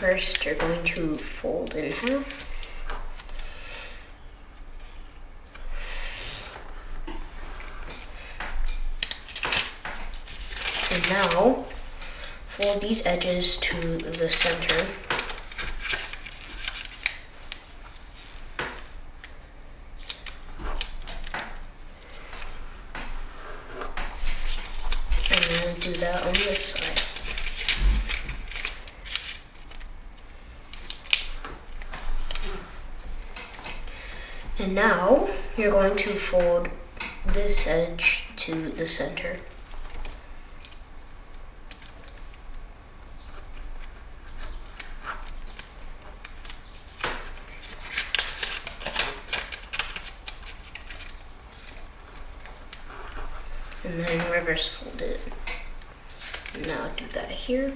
First, you're going to fold in half. And now, fold these edges to the center. And then do that on this side. And now, you're going to fold this edge to the center. And then reverse fold it. Now do that here.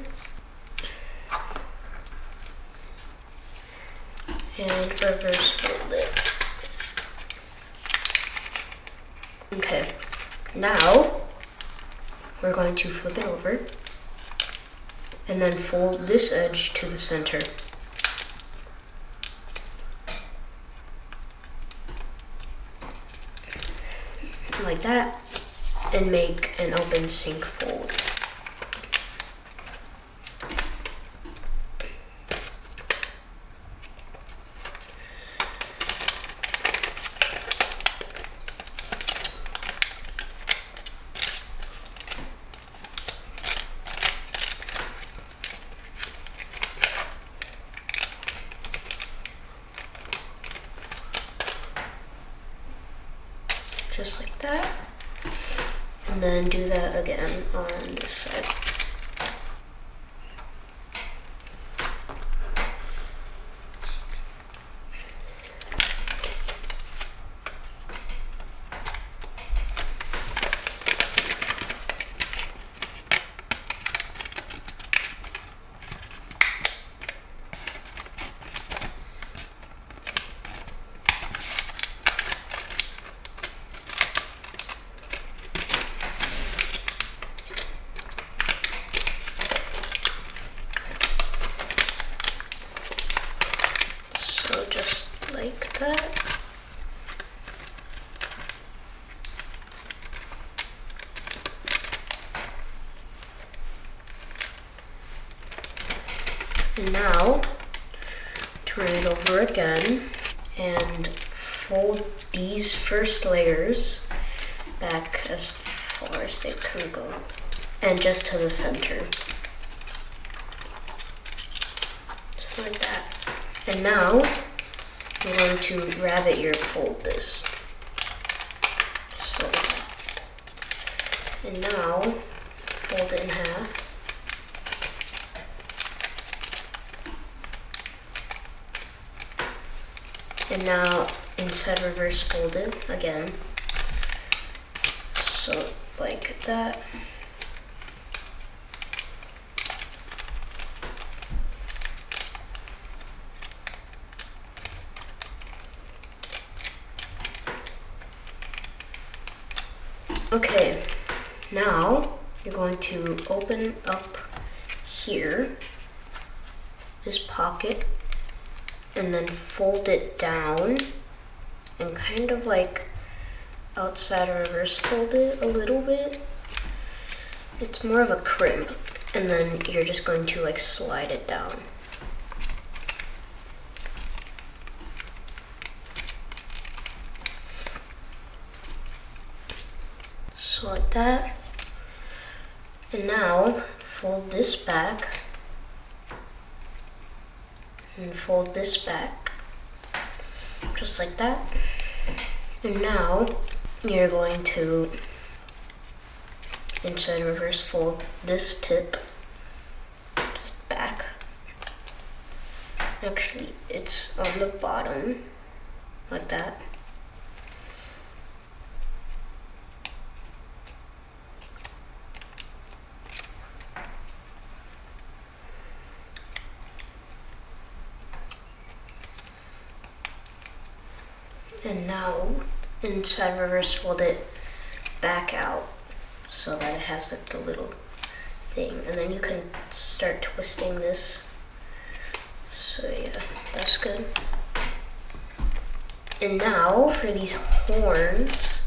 And reverse fold it. Okay, now we're going to flip it over and then fold this edge to the center. Like that, and make an open sink fold. Just like that. And then do that again on this side. Like that. And now turn it over again and fold these first layers back as far as they can go and just to the center. Just like that. And now you're going to rabbit ear fold this. Just like that. And now fold it in half. And now inside reverse fold it again. So like that. Okay, now you're going to open up here, this pocket, and then fold it down and kind of like outside reverse fold it a little bit. It's more of a crimp, and then you're just going to like slide it down. So like that. And now fold this back and fold this back just like that. And now you're going to inside reverse fold this tip just back. Actually, it's on the bottom like that. And now inside reverse fold it back out so that it has like the little thing, and then you can start twisting this So yeah, that's good. And now for these horns,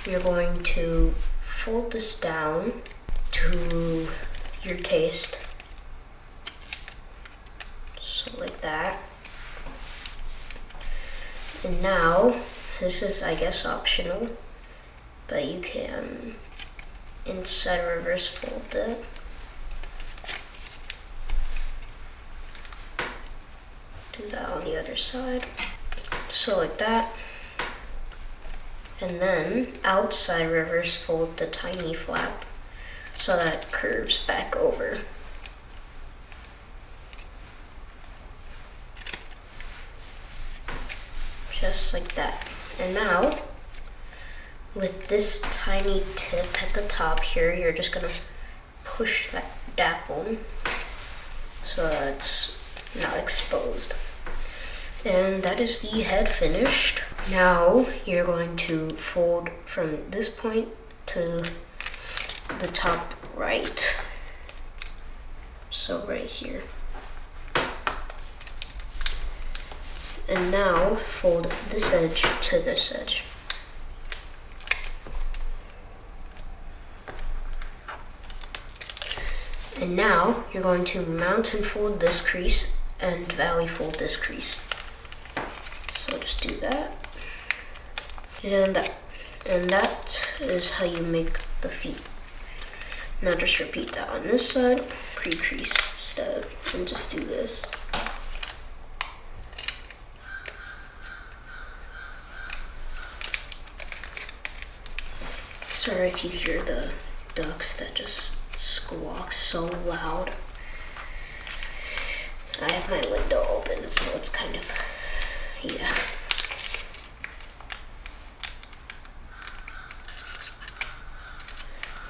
you're going to fold this down to your taste. So like that. And now, this is I guess optional, but you can inside reverse fold it. Do that on the other side. So like that. And then outside reverse fold the tiny flap so that it curves back over. Just like that. And now, with this tiny tip at the top here, you're just gonna push that down so that it's not exposed. And that is the head finished. Now you're going to fold from this point to the top right. So right here. And now fold this edge to this edge. And now you're going to mountain fold this crease and valley fold this crease. So just do that. And that is how you make the feet. Now just repeat that on this side, pre-crease step, and just do this. Sorry if you hear the ducks that just squawk so loud. I have my window open, so it's kind of, yeah.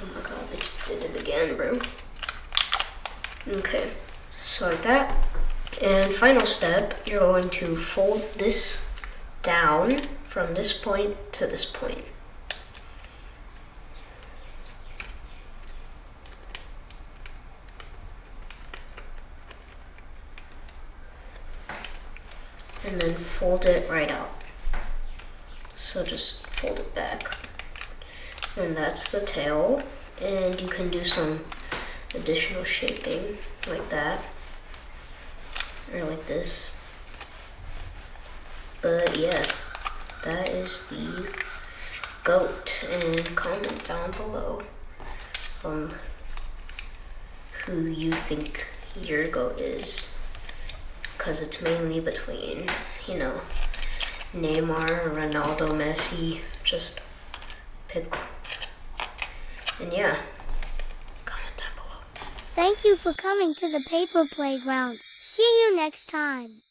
Oh my god, I just did it again, bro. Okay, so like that. And final step, you're going to fold this down from this point to this point. And then fold it right out. So just fold it back. And that's the tail. And you can do some additional shaping like that. Or like this. But yeah, that is the goat. And comment down below who you think your goat is. Because it's mainly between, you know, Neymar, Ronaldo, Messi. Just pick. And yeah, comment down below. Thank you for coming to the paper playground. See you next time.